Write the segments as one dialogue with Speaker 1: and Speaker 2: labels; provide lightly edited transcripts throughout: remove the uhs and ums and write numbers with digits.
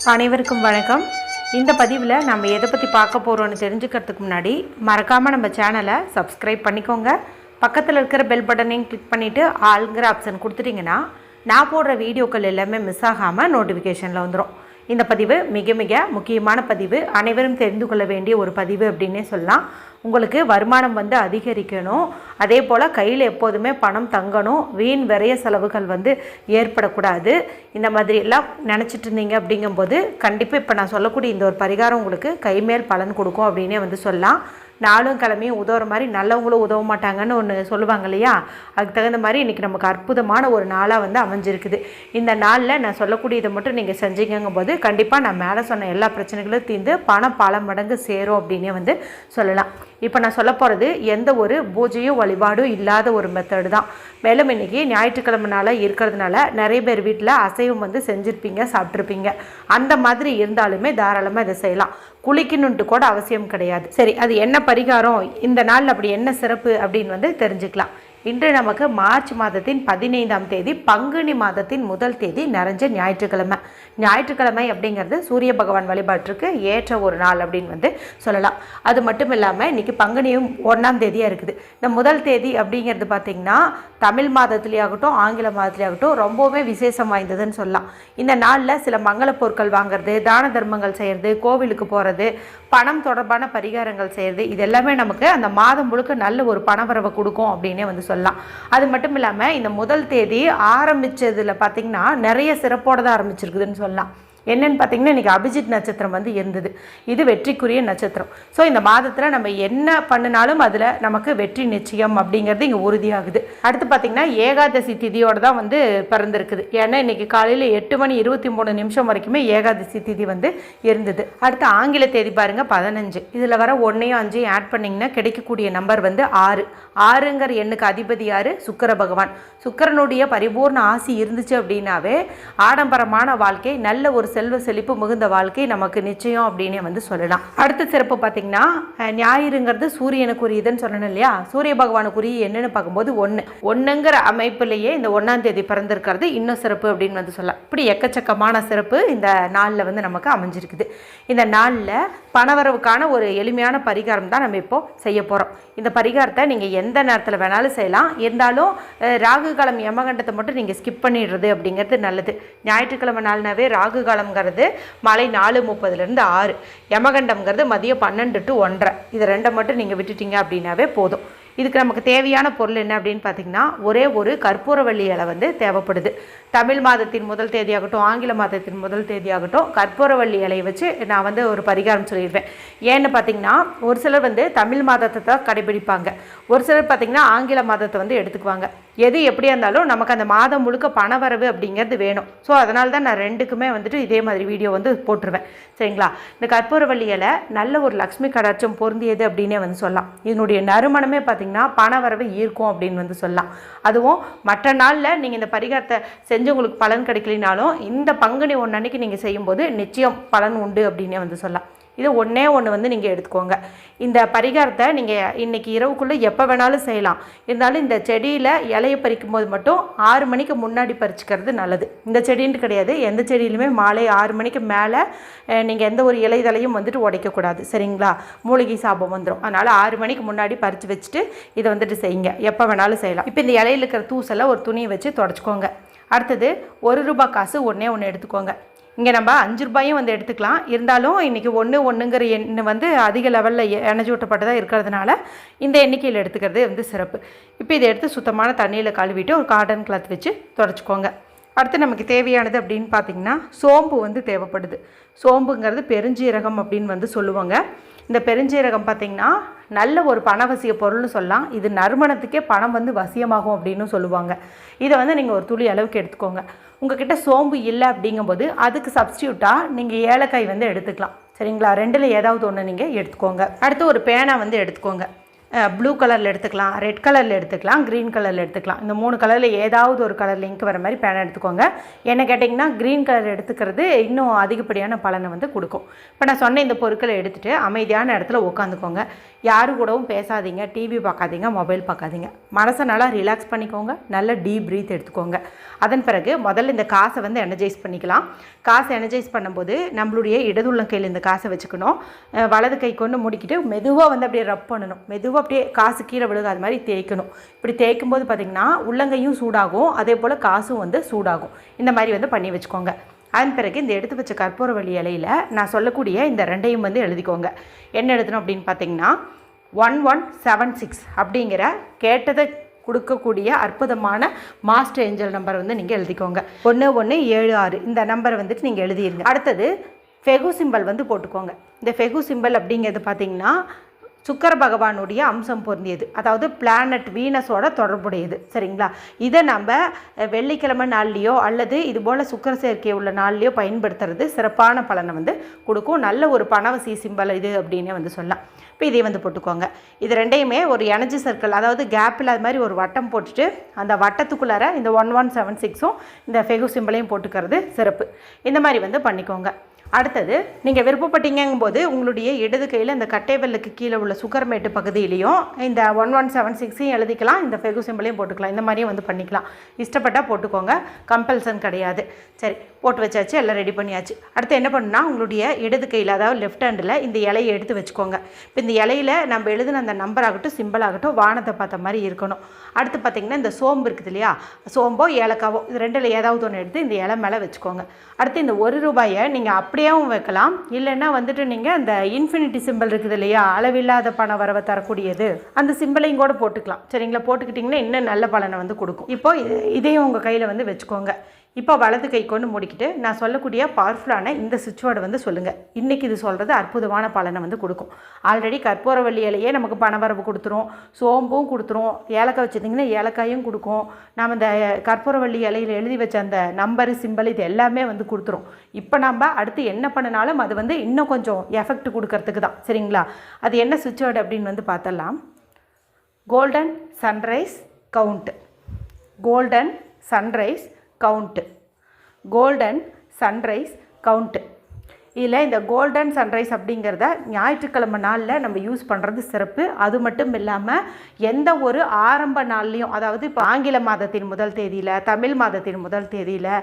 Speaker 1: அனைவருக்கும் வணக்கம். இந்த பதிவில் நம்ம எதை பற்றி பார்க்க போகிறோன்னு தெரிஞ்சுக்கிறதுக்கு முன்னாடி மறக்காமல் நம்ம சேனலை சப்ஸ்கிரைப் பண்ணிக்கோங்க. பக்கத்தில் இருக்கிற பெல் பட்டனையும் கிளிக் பண்ணிவிட்டு ஆளுங்கிற ஆப்ஷன் கொடுத்துட்டிங்கன்னா நான் போடுற வீடியோக்கள் எல்லாமே மிஸ் ஆகாமல் நோட்டிஃபிகேஷனில் வந்துடும். இந்த பதிவு மிக மிக முக்கியமான பதிவு, அனைவரும் தெரிந்து கொள்ள வேண்டிய ஒரு பதிவு அப்படின்னே சொல்லலாம். உங்களுக்கு வருமானம் அதிகரிக்கணும், அதே போல் கையில் எப்போதுமே பணம் தங்கணும், வீண் விரைய செலவுகள் ஏற்படக்கூடாது. இந்த மாதிரி எல்லாம் நினச்சிட்டு இருந்தீங்க அப்படிங்கும்போது கண்டிப்பாக இப்போ நான் சொல்லக்கூடிய இந்த ஒரு பரிகாரம் உங்களுக்கு கைமேல் பலன் கொடுக்கும் அப்படின்னே சொல்லலாம். நாளும் கிழமையும் உதவுற மாதிரி நல்லவங்களும் உதவ மாட்டாங்கன்னு ஒன்று சொல்லுவாங்க இல்லையா, அதுக்கு தகுந்த மாதிரி இன்றைக்கி நமக்கு அற்புதமான ஒரு நாளாக அமைஞ்சிருக்குது. இந்த நாளில் நான் சொல்லக்கூடியதை மட்டும் நீங்கள் செஞ்சீங்கும் போது கண்டிப்பாக நான் மேலே சொன்ன எல்லா பிரச்சனைகளும் தீர்ந்து பணம் பல மடங்கு சேரும் அப்படின்னே சொல்லலாம். இப்போ நான் சொல்ல போகிறது எந்த ஒரு பூஜையும் வழிபாடும் இல்லாத ஒரு மெத்தடு தான். மேலும் இன்றைக்கி ஞாயிற்றுக்கிழமை நாளாக இருக்கிறதுனால நிறைய பேர் வீட்டில் அசைவம் செஞ்சுருப்பீங்க, சாப்பிட்ருப்பீங்க. அந்த மாதிரி இருந்தாலுமே தாராளமாக இதை செய்யலாம். குளிக்கணுன்ட்டு கூட அவசியம் கிடையாது. சரி, அது என்ன பரிகாரம், இந்த நாள் அப்படி என்ன சிறப்பு அப்படின்னு தெரிஞ்சுக்கலாம். இன்று நமக்கு மார்ச் மாதத்தின் 15ஆம் தேதி, பங்குனி மாதத்தின் முதல் தேதி, நிறைஞ்ச ஞாயிற்றுக்கிழமை. ஞாயிற்றுக்கிழமை அப்படிங்கிறது சூரிய பகவான் வழிபாட்டிற்கு ஏற்ற ஒரு நாள் அப்படின்னு சொல்லலாம். அது மட்டும் இல்லாமல் இன்றைக்கி பங்குனியும் 1ஆம் தேதியாக இருக்குது. இந்த முதல் தேதி அப்படிங்கிறது பார்த்திங்கன்னா தமிழ் மாதத்துலேயாகட்டும் ஆங்கில மாதத்துலேயாகட்டும் ரொம்பவுமே விசேஷம் வாய்ந்ததுன்னு சொல்லலாம். இந்த நாளில் சில மங்கள பொருட்கள் வாங்கிறது, தான தர்மங்கள் செய்கிறது, கோவிலுக்கு போகிறது, பணம் தொடர்பான பரிகாரங்கள் செய்கிறது, இது எல்லாமே நமக்கு அந்த மாதம் முழுக்க நல்ல ஒரு பணவரவை கொடுக்கும் அப்படின்னே சொல்லலாம். அது மட்டும் இல்லாமல் இந்த முதல் தேதி ஆரம்பித்ததில் பார்த்திங்கன்னா நிறைய சிறப்போடு தான் ஆரம்பிச்சிருக்குதுன்னு சொல்லலாம். என்னென்னு பார்த்திங்கன்னா இன்றைக்கி அபிஜித் நட்சத்திரம் இருந்தது. இது வெற்றிக்குரிய நட்சத்திரம். ஸோ இந்த மாதத்தில் நம்ம என்ன பண்ணினாலும் அதில் நமக்கு வெற்றி நிச்சயம் அப்படிங்கிறது இங்கே உறுதியாகுது. அடுத்து பார்த்திங்கன்னா ஏகாதசி திதியோடு தான் பிறந்திருக்குது. ஏன்னா இன்றைக்கி காலையில் 8:23 வரைக்குமே ஏகாதசி திதி இருந்தது. அடுத்து ஆங்கில தேதி பாருங்கள் 15. இதில் வர 1 5 ஆட் பண்ணிங்கன்னா கிடைக்கக்கூடிய நம்பர் 6. 6ங்கிற எண்ணுக்கு அதிபதி யார்? சுக்கிர பகவான். சுக்கிரனுடைய பரிபூர்ண ஆசி இருந்துச்சு அப்படின்னாவே ஆடம்பரமான வாழ்க்கை, நல்ல ஒரு செல்வ செழிப்பு மிகுந்த வாழ்க்கை நமக்கு நிச்சயம் அப்படின்னே சொல்லலாம். அடுத்த சிறப்பு பார்த்திங்கன்னா ஞாயிறுங்கிறது சூரியனுக்குரியதுன்னு சொல்லணும் இல்லையா, சூரிய பகவானுக்குரிய என்னன்னு பார்க்கும்போது 1ங்கிற அமைப்பிலேயே இந்த 1ஆம் தேதி பிறந்திருக்கிறது இன்னும் சிறப்பு அப்படின்னு சொல்லலாம். இப்படி எக்கச்சக்கமான சிறப்பு இந்த நாளில் நமக்கு அமைஞ்சிருக்குது. இந்த நாளில் பணவரவுக்கான ஒரு எளிமையான பரிகாரம் தான் நம்ம இப்போ செய்ய போகிறோம். இந்த பரிகாரத்தை நீங்கள் எந்த நேரத்தில் வேணாலும் செய்யலாம். இருந்தாலும் ராகு காலம் யமகண்டத்தை மட்டும் நீங்கள் ஸ்கிப் பண்ணிடுறது அப்படிங்கிறது நல்லது. ஞாயிற்றுக்கிழமை நாள்னாவே ராகு காலம்ங்கிறது மாலை 4:30 6, யமகண்டம்ங்கிறது மதியம் 12 to 1:30. இது ரெண்டை மட்டும் நீங்கள் விட்டுட்டீங்க அப்படின்னாவே போதும். இதுக்கு நமக்கு தேவையான பொருள் என்ன அப்படின்னு பார்த்திங்கன்னா ஒரே ஒரு கற்பூரவள்ளி இலை தேவைப்படுது. தமிழ் மாதத்தின் முதல் தேதியாகட்டும் ஆங்கில மாதத்தின் முதல் தேதியாகட்டும் கற்பூரவள்ளி இலையை வச்சு நான் ஒரு பரிகாரம் சொல்லிடுவேன். ஏன்னு பார்த்திங்கன்னா ஒரு சிலர் தமிழ் மாதத்தை தான் கடைபிடிப்பாங்க, ஒரு சிலர் பார்த்திங்கன்னா ஆங்கில மாதத்தை எடுத்துக்குவாங்க. எது எப்படியா இருந்தாலும் நமக்கு அந்த மாதம் முழுக்க பணவரவு அப்படிங்கிறது வேணும். ஸோ அதனால தான் நான் ரெண்டுக்குமே இதே மாதிரி வீடியோ போட்டுருவேன். சரிங்களா? இந்த கற்பூரவள்ளி இலை நல்ல ஒரு லக்ஷ்மி கடாட்சம் பொருந்தியது அப்படின்னே சொல்லலாம். இதனுடைய நறுமணமே பார்த்திங்கன்னா பணவரவை ஈர்க்கும் அப்படின்னு சொல்லலாம். அதுவும் மற்ற நாளில் நீங்கள் இந்த பரிகாரத்தை செஞ்சு உங்களுக்கு பலன் கிடைக்கலினாலும் இந்த பங்குனி 1 அன்னைக்கு நீங்கள் செய்யும்போது நிச்சயம் பலன் உண்டு அப்படின்னே சொல்லலாம். இது ஒன்றே ஒன்று நீங்கள் எடுத்துக்கோங்க. இந்த பரிகாரத்தை நீங்கள் இன்றைக்கி இரவுக்குள்ளே எப்போ வேணாலும் செய்யலாம். இருந்தாலும் இந்த செடியில் இலையை பறிக்கும் போது மட்டும் 6 மணிக்கு முன்னாடி பறிச்சுக்கிறது நல்லது. இந்த செடின்ட்டு கிடையாது, எந்த செடியிலுமே மாலை 6 மணிக்கு மேலே நீங்கள் எந்த ஒரு இலைதலையும் உடைக்கக்கூடாது. சரிங்களா? மூலிகை சாபம் வந்துடும். அதனால் 6 மணிக்கு முன்னாடி பறித்து வச்சுட்டு இதை செய்யுங்க. எப்போ வேணாலும் செய்யலாம். இப்போ இந்த இலையில் இருக்கிற தூசெல்லாம் ஒரு துணியை வச்சு தொடச்சிக்கோங்க. அடுத்தது 1 ரூபாய் காசு ஒன்று எடுத்துக்கோங்க. இங்கே நம்ம 5 ரூபாயும் எடுத்துக்கலாம். இருந்தாலும் இன்றைக்கி 1ங்கிற எண்ணு அதிக லெவலில் எனர்ஜி ஊட்டப்பட்டதாக இருக்கிறதுனால இந்த எண்ணிக்கையில் எடுத்துக்கிறது சிறப்பு. இப்போ இதை எடுத்து சுத்தமான தண்ணியில் கழுவிட்டு ஒரு காட்டன் கிளாத் வச்சு தொடச்சிக்கோங்க. அடுத்து நமக்கு தேவையானது அப்படின்னு பார்த்திங்கன்னா சோம்பு தேவைப்படுது. சோம்புங்கிறது பெருஞ்சீரகம் அப்படின்னு சொல்லுவாங்க. இந்த பெருஞ்சீரகம் பார்த்திங்கன்னா நல்ல ஒரு பணவசிய பொருள்னு சொல்லலாம். இது நறுமணத்துக்கே பணம் வசியமாகும் அப்படின்னு சொல்லுவாங்க. இதை நீங்கள் ஒரு துளி அளவுக்கு எடுத்துக்கோங்க. உங்கள்கிட்ட சோம்பு இல்லை அப்படிங்கும்போது அதுக்கு சப்ஸ்டியூட்டாக நீங்கள் ஏலக்காய் எடுத்துக்கலாம். சரிங்களா? ரெண்டில் ஏதாவது ஒன்று நீங்கள் எடுத்துக்கோங்க. அடுத்து ஒரு பேனா எடுத்துக்கோங்க. ப்ளூ கலரில் எடுத்துக்கலாம், ரெட் கலரில் எடுத்துக்கலாம், க்ரீன் கலரில் எடுத்துக்கலாம். இந்த 3 கலரில் ஏதாவது ஒரு கலரில் இங்க் வர மாதிரி பேனா எடுத்துக்கோங்க. என்ன கேட்டிங்கன்னா க்ரீன் கலர் எடுத்துக்கிறது இன்னும் அதிகப்படியான பலனை வந்து கொடுக்கும். இப்போ நான் சொன்ன இந்த பொருட்களை எடுத்துகிட்டு அமைதியான இடத்துல உட்காந்துக்கோங்க. யாரு கூடவும் பேசாதீங்க, டிவி பார்க்காதீங்க, மொபைல் பார்க்காதீங்க. மனசை நல்லா ரிலாக்ஸ் பண்ணிக்கோங்க. நல்ல டீப் ப்ரீத் எடுத்துக்கோங்க. அதன் பிறகு முதல்ல இந்த காசை வந்து எனர்ஜைஸ் பண்ணிக்கலாம். காசை எனர்ஜைஸ் பண்ணும்போது நம்மளுடைய இடதுள்ளங்கையில் இந்த காசை வச்சுக்கணும். வலது கை கொண்டு முடிக்கிட்டு மெதுவாக வந்து அப்படியே ரப் பண்ணணும். மெதுவாக அப்படியே காசு கீழே விழுகாத மாதிரி தேய்க்கணும். இப்படி தேய்க்கும் போது பார்த்திங்கன்னா உள்ளங்கையும் சூடாகும், அதே போல் காசும் வந்து சூடாகும். இந்த மாதிரி வந்து பண்ணி வச்சுக்கோங்க. அதன் பிறகு இந்த எடுத்து வச்ச கற்பூரவள்ளி இலையில் நான் சொல்லக்கூடிய இந்த 2ஐயும் வந்து எழுதிக்கோங்க. என்ன எழுதணும் அப்படின்னு பார்த்தீங்கன்னா 1176 அப்படிங்கிற கேட்டதை கொடுக்கக்கூடிய அற்புதமான மாஸ்டர் ஏஞ்சல் நம்பர் வந்து நீங்கள் எழுதிக்கோங்க. 1176 இந்த நம்பரை வந்துட்டு நீங்கள் எழுதிடுங்க. அடுத்தது ஃபெகு சிம்பல் வந்து போட்டுக்கோங்க. இந்த ஃபெகு சிம்பல் அப்படிங்கிறது பார்த்திங்கன்னா சுக்கர பகவானுடைய அம்சம் பொருந்தியது, அதாவது பிளானட் வீனஸோட தொடர்புடையது. சரிங்களா? இதை நம்ம வெள்ளிக்கிழமை நாள்லேயோ அல்லது இது போல் சுக்கர சேர்க்கை உள்ள நாள்லேயோ பயன்படுத்துறது சிறப்பான பலனை வந்து கொடுக்கும். நல்ல ஒரு பணவசி சிம்பல் இது அப்படின்னு வந்து சொல்லலாம். இப்போ இதை வந்து போட்டுக்கோங்க. இது 2ஐயுமே ஒரு எனர்ஜி சர்க்கிள், அதாவது கேப் இல்லாத மாதிரி ஒரு வட்டம் போட்டுட்டு அந்த வட்டத்துக்குள்ளார இந்த 1176ம் இந்த ஃபெகு சிம்பலையும் போட்டுக்கிறது சிறப்பு. இந்த மாதிரி வந்து பண்ணிக்கோங்க. அடுத்தது நீங்கள் விருப்பப்பட்டீங்கும் போது உங்களுடைய இடது கையில் இந்த கட்டைவெல்லுக்கு கீழே உள்ள சுக்கரமேட்டு பகுதியிலையும் இந்த 1176ஐயும் எழுதிக்கலாம், இந்த ஃபெகு சிம்பலையும் போட்டுக்கலாம். இந்த மாதிரியும் வந்து பண்ணிக்கலாம். இஷ்டப்பட்டால் போட்டுக்கோங்க, கம்பல்சன் கிடையாது. சரி, போட்டு வச்சாச்சு, எல்லாம் ரெடி பண்ணியாச்சு. அடுத்து என்ன பண்ணுன்னா உங்களுடைய இடது கையில், அதாவது லெஃப்ட் ஹேண்டில் இந்த இலையை எடுத்து வச்சுக்கோங்க. இப்போ இந்த இலையில் நம்ம எழுதின அந்த நம்பர் ஆகட்டும், சிம்பிள் ஆகட்டும், வானத்தை பார்த்த மாதிரி இருக்கணும். அடுத்து பார்த்திங்கன்னா இந்த சோம்பு இருக்குது இல்லையா, சோம்போ ஏலக்காவோ இது 2ல் ஏதாவது ஒன்று எடுத்து இந்த இலை மேலே வச்சுக்கோங்க. அடுத்து இந்த ₹1 நீங்கள் அப்படியேவும் வைக்கலாம், இல்லைன்னா வந்துட்டு நீங்கள் அந்த இன்ஃபினிட்டி சிம்பிள் இருக்குது இல்லையா, அளவில்லாத பண வரவை தரக்கூடியது, அந்த சிம்பிளையும் கூட போட்டுக்கலாம். சரிங்களா? போட்டுக்கிட்டிங்கன்னா இன்னும் நல்ல பலனை வந்து கொடுக்கும். இப்போ இதையும் உங்கள் கையில் வந்து வச்சுக்கோங்க. இப்போ வலது கை கொண்டு முடிக்கிட்டு நான் சொல்லக்கூடிய பவர்ஃபுல்லான இந்த சுவிட்ச் வேர்டை வந்து சொல்லுங்கள். இன்றைக்கி இது சொல்கிறது அற்புதமான பலனை வந்து கொடுக்கும். ஆல்ரெடி கற்பூரவள்ளி இலையே நமக்கு பணவரவு கொடுத்துரும், சோம்பும் கொடுத்துரும், ஏலக்காய் வச்சுருந்திங்கன்னா ஏலக்காயும் கொடுக்கும். நாம் இந்த கற்பூரவள்ளி இலையில் எழுதி வச்ச அந்த நம்பரு சிம்பிள் இது எல்லாமே வந்து கொடுத்துரும். இப்போ நம்ம அடுத்து என்ன பண்ணினாலும் அது வந்து இன்னும் கொஞ்சம் எஃபெக்ட் கொடுக்கறதுக்கு தான். சரிங்களா? அது என்ன சுவிட்ச் வேர்டு அப்படின்னு வந்து பார்த்தலாம். Golden sunrise count. Golden sunrise count. Golden sunrise count. இதில் இந்த கோல்டன் சன்ரைஸ் அப்படிங்கிறத ஞாயிற்றுக்கிழமை நாளில் நம்ம யூஸ் பண்ணுறது சிறப்பு. அது மட்டும் இல்லாமல் எந்த ஒரு ஆரம்ப நாள்லேயும், அதாவது இப்போ ஆங்கில மாதத்தின் முதல் தேதியில், தமிழ் மாதத்தின் முதல் தேதியில்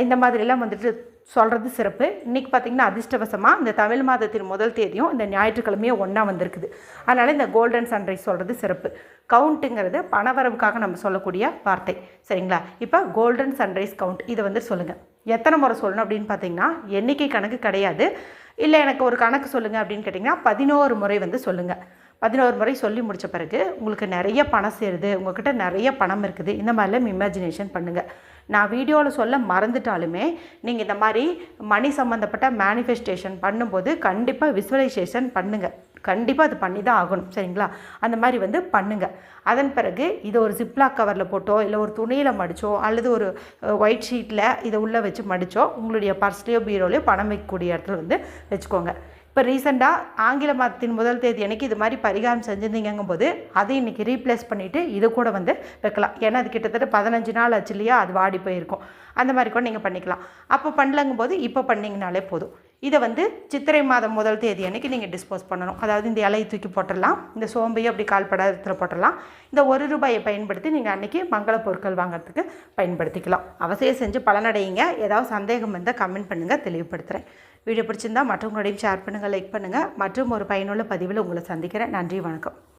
Speaker 1: இந்த மாதிரிலாம் வந்துட்டு சொல்கிறது சிறப்பு. இன்றைக்கி பார்த்திங்கன்னா அதிர்ஷ்டவசமாக இந்த தமிழ் மாதத்தின் முதல் தேதியும் இந்த ஞாயிற்றுக்கிழமையும் ஒன்றா வந்திருக்குது. அதனால் இந்த கோல்டன் சன்ரைஸ் சொல்கிறது சிறப்பு. கவுண்ட்டுங்கிறது பணவரவுக்காக நம்ம சொல்லக்கூடிய வார்த்தை. சரிங்களா? இப்போ கோல்டன் சன்ரைஸ் கவுண்ட் இதை வந்து சொல்லுங்கள். எத்தனை முறை சொல்லணும் அப்படின்னு பார்த்தீங்கன்னா எண்ணிக்கை கணக்கு கிடையாது. இல்லை எனக்கு ஒரு கணக்கு சொல்லுங்கள் அப்படின்னு கேட்டிங்கன்னா 11 முறை வந்து சொல்லுங்கள். 11 முறை சொல்லி முடித்த பிறகு உங்களுக்கு நிறைய பணம் சேருது, உங்கள்கிட்ட நிறைய பணம் இருக்குது, இந்த மாதிரிலாம் இமேஜினேஷன் பண்ணுங்கள். நான் வீடியோவில் சொல்ல மறந்துட்டாலுமே நீங்கள் இந்த மாதிரி மணி சம்மந்தப்பட்ட மேனிஃபெஸ்டேஷன் பண்ணும்போது கண்டிப்பாக விசுவலைசேஷன் பண்ணுங்கள். கண்டிப்பாக அது பண்ணி தான் ஆகணும். சரிங்களா? அந்த மாதிரி வந்து பண்ணுங்கள். அதன் பிறகு இதை ஒரு ஜிப்லாக் கவரில் போட்டோ இல்லை ஒரு துணியில் மடித்தோ அல்லது ஒரு ஒயிட் ஷீட்டில் இதை உள்ளே வச்சு மடித்தோ உங்களுடைய பர்ஸ்லேயோ பீரோலையோ பணம் வைக்கக்கூடிய இடத்துல வந்து வச்சுக்கோங்க. இப்போ ரீசெண்டாக ஆங்கில மாதத்தின் முதல் தேதி அன்றைக்கி இது மாதிரி பரிகாரம் செஞ்சுருந்தீங்கும் போது அதை இன்றைக்கி ரீப்ளேஸ் பண்ணிவிட்டு இது கூட வந்து வைக்கலாம். ஏன்னா அது கிட்டத்தட்ட 15 நாள் ஆச்சு இல்லையா, அது வாடி போயிருக்கும். அந்த மாதிரி கூட நீங்கள் பண்ணிக்கலாம். அப்போ பண்ணலங்கும் போது இப்போ பண்ணிங்கனாலே போதும். இதை வந்து சித்திரை மாதம் முதல் தேதி அன்றைக்கி நீங்கள் டிஸ்போஸ் பண்ணணும். அதாவது இந்த இலையை தூக்கி போட்டுடலாம், இந்த சோம்பையும் அப்படி கால்படாதத்தில் போட்டுடலாம். இந்த ₹1 பயன்படுத்தி நீங்கள் அன்றைக்கி மங்கள பொருட்கள் வாங்கிறதுக்கு பயன்படுத்திக்கலாம். அவசியம் செஞ்சு பலனடையுங்க. ஏதாவது சந்தேகம் வந்தால் கமெண்ட் பண்ணுங்கள், தெளிவுபடுத்துகிறேன். வீடியோ பிடிச்சிருந்தால் மற்றவங்களோடையும் ஷேர் பண்ணுங்கள், லைக் பண்ணுங்கள். மற்றும் ஒரு பயனுள்ள பதிவில் உங்களை சந்திக்கிறேன். நன்றி, வணக்கம்.